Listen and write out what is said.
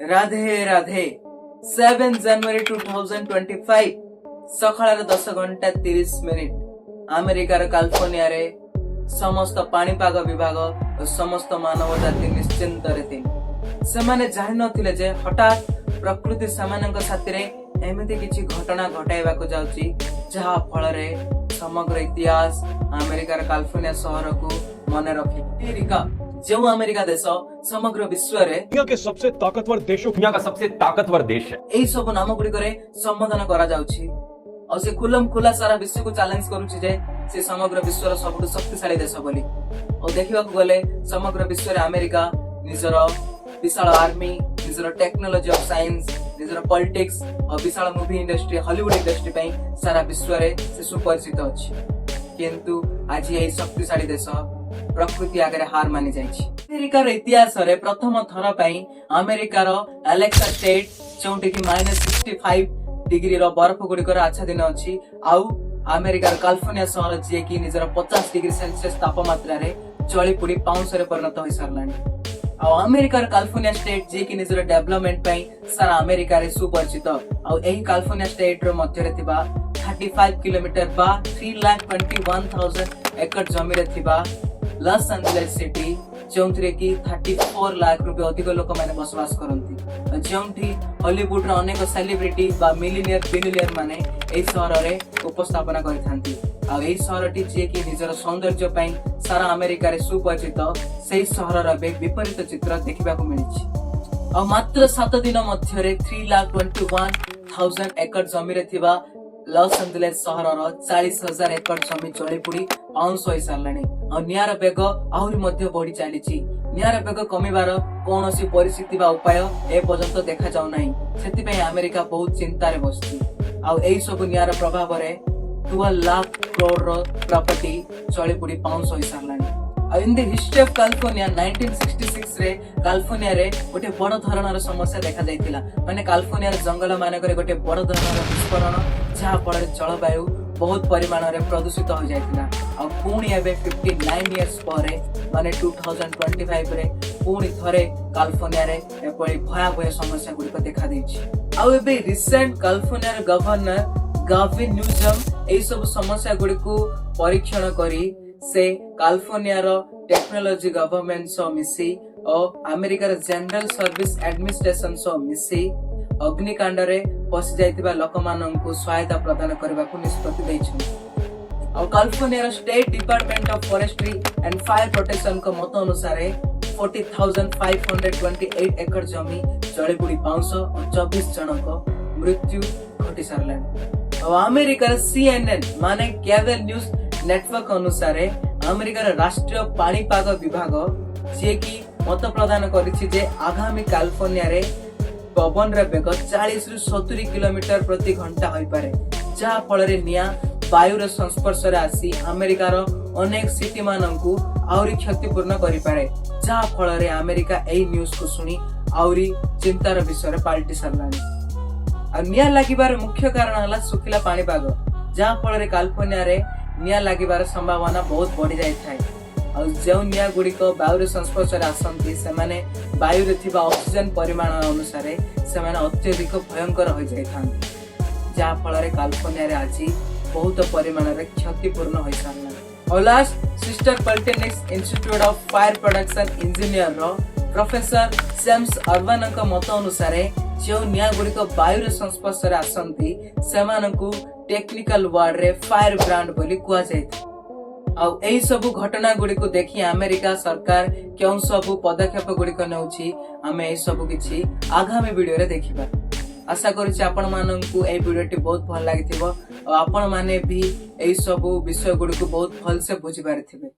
राधे राधे 7 जनवरी 2025 सकाळ 10:30 अमेरिकार कालिफोर्निया रे समस्त पाणीपाग विभाग और समस्त मानव जाति निश्चिंत रे सेमाने जाहि नथिले जे हठात प्रकृति सेमानक साथी रे एमिति किछि घटना घटाइबाको जाउची जहा फल रे समग्र इतिहास अमेरिकार कालिफोर्निया शहर को मन रखी जो अमेरिका देश समग्र विश्व रे दुनिया के सबसे ताकतवर देशों दुनिया का सबसे ताकतवर देश है। एई सब नाम गुड़िक संबोधन करा जाउछि और से खुलम खुला सारा विश्व को चैलेंज करूछि जे से समग्र विश्वर सबुठ शक्तिशाली देश बोली और देखिबा को गले समग्र विश्व रे अमेरिका निजर विशाल आर्मी निजर टेक्नोलॉजी ऑफ साइंस निजर पॉलिटिक्स और विशाल मूवी इंडस्ट्री हॉलीवुड इंडस्ट्री पई सारा विश्व रे से सुपरिचित अछि किंतु आज एई शक्तिशाली देश प्रकृति आगे हार मानि जाइछि। अमेरिकार इतिहास रे प्रथम थर पई अमेरिकार अलेक्सा स्टेट जोंटी की -65 डिग्री रो बर्फ गुड़िकर आच्छादन अछि आउ अमेरिकार कालिफोर्निया शहर जे की निजर 50 डिग्री सेल्सियस तापमात्रा रे जळी पुडी पाउंस रे परिणत होई सरलानी आउ अमेरिकार कालिफोर्निया स्टेट जे की निजर डेवलपमेंट पई सारा अमेरिका रे सुपरिचित आउ एही कालिफोर्निया स्टेट रो मध्य रे थिबा 35 किलोमीटर बा 3,21,000 एकड़ जमी रे थिबा लॉस एंजेलिस सिटी जोंथरे की 34 लाख रुपए अधिक लोक माने बसवास करंती जोंठी हॉलीवुड रो अनेक सेलिब्रिटी बा मिलियनियर बिलियनियर माने एई शहर रे उपस्थापना करिथांती आ एई शहरटी जे की निजर सौंदर्य पई सारा अमेरिका रे सुपरिचित सेई शहर रे विपरीत चित्र देखिबा को मिलिछि आ मात्र 7 दिन मध्य रे 3,21,000 एकड़ जमी रे थिबा लॉस एंजेलिस शहर 40,000 एकड़ जमी जळी पुडी पाउंस होई सरलानी और नियार बेग आहुरी मध्य बढ़ी चलीछि नियार बेग कमिबार कोनोसी परिस्थिति बा उपाय ए पर्यंत देखा जाउ नाही सेति पई अमेरिका बहुत चिंता रे बसछि आ एई सब नियार प्रभाव रे 12 लाख करोड़ रो प्रॉपर्टी जळी पुडी पाउंस होई सरलानी आ in the history of California 1966 रे कैलिफोर्निया रे गोटे बड़ धरणर समस्या देखा जायतिला माने कैलिफोर्निया रे जंगल मानकरे गोटे बड़ धरणर विस्फोरण जहा फल जलवायु बहुत परिमाण रे प्रदूषित हो जायतिला आ पुणी एबे 59 इयर्स परे माने 2025 रे पुणी थरे कैलिफोर्निया रे एपरि भयावह समस्या गुडी देखा दैछि आ एबे रिसेंट कैलिफोर्निया रे गवर्नर गाविन न्यूसम एई सब समस्या गुडी को परीक्षण करी से कैलिफोर्निया रो टेक्नोलॉजी गवर्नमेंट सो मिसी और अमेरिका रो जनरल सर्विस एडमिनिस्ट्रेशन सो मिसी अग्निकांड रे फसी जायतिबा लोकमाननकु सहायता प्रदान करबाकू निष्पत्ति दैछन और कैलिफोर्निया रो state department of forestry and fire protection को मत अनुसार 40,528 एकड़ जमी जळी पुडी पाउंस और 24 जनक मृत्यु घटी सरलानी और अमेरिका रो CNN माने केबल न्यूज नेटवर्क अनुसार अमेरिकार राष्ट्रीय पाणीपाग विभाग जे की मत प्रदान करिछि जे आगामी कैलिफोर्निया रे पवन रे बेग 40 रु 70 किलोमीटर प्रति घंटा होई पारे जहा फल रे निया वायु रे संस्पर्श रे आसी अमेरिकार अनेक सिटी माननकु आउरी क्षतिपूर्ण करि पारे जहा फल रे अमेरिका एई न्यूज को सुनी आउरी चिंतार विषय रे पाल्टी सरलानी आ निया लागिबार मुख्य कारण हला सुखिला पाणीपाग जहा फल रे कैलिफोर्निया रे निया लागिबार संभावना बहुत बढ़ी जाय थाय और जो निया गुडी को वायु रे संस्पर्श रे आसंती से माने वायु रे थिबा ऑक्सीजन परिमाण अनुसार से माने अत्यधिक भयंकर हो जाय थान जहा फल रे कैलिफोर्निया रे आछि बहुत परिमाण रे क्षतिपूर्ण होई सारला ओलास सिस्टर polytechnic institute of fire production engineer रो प्रोफेसर सेम्स अर्वन का मत अनुसार जो निया गुडी को वायु रे संस्पर्श रे आसंती से मानकु टेक्निकल वर्ड रे फायर ब्रांड बोली कुआ जायत आ एई सब घटना गुडी को देखि अमेरिका सरकार केउ सब पदक्षेप गुडी को नउछि हमें एई सब किछि आगामी वीडियो रे देखिबा आशा करूछि आपण माननकु एई वीडियोटी बहुत भल लागिथिबो आ आपण माने भी एई सब विषय गुडी को बहुत भल से बुझि पारिथिबे।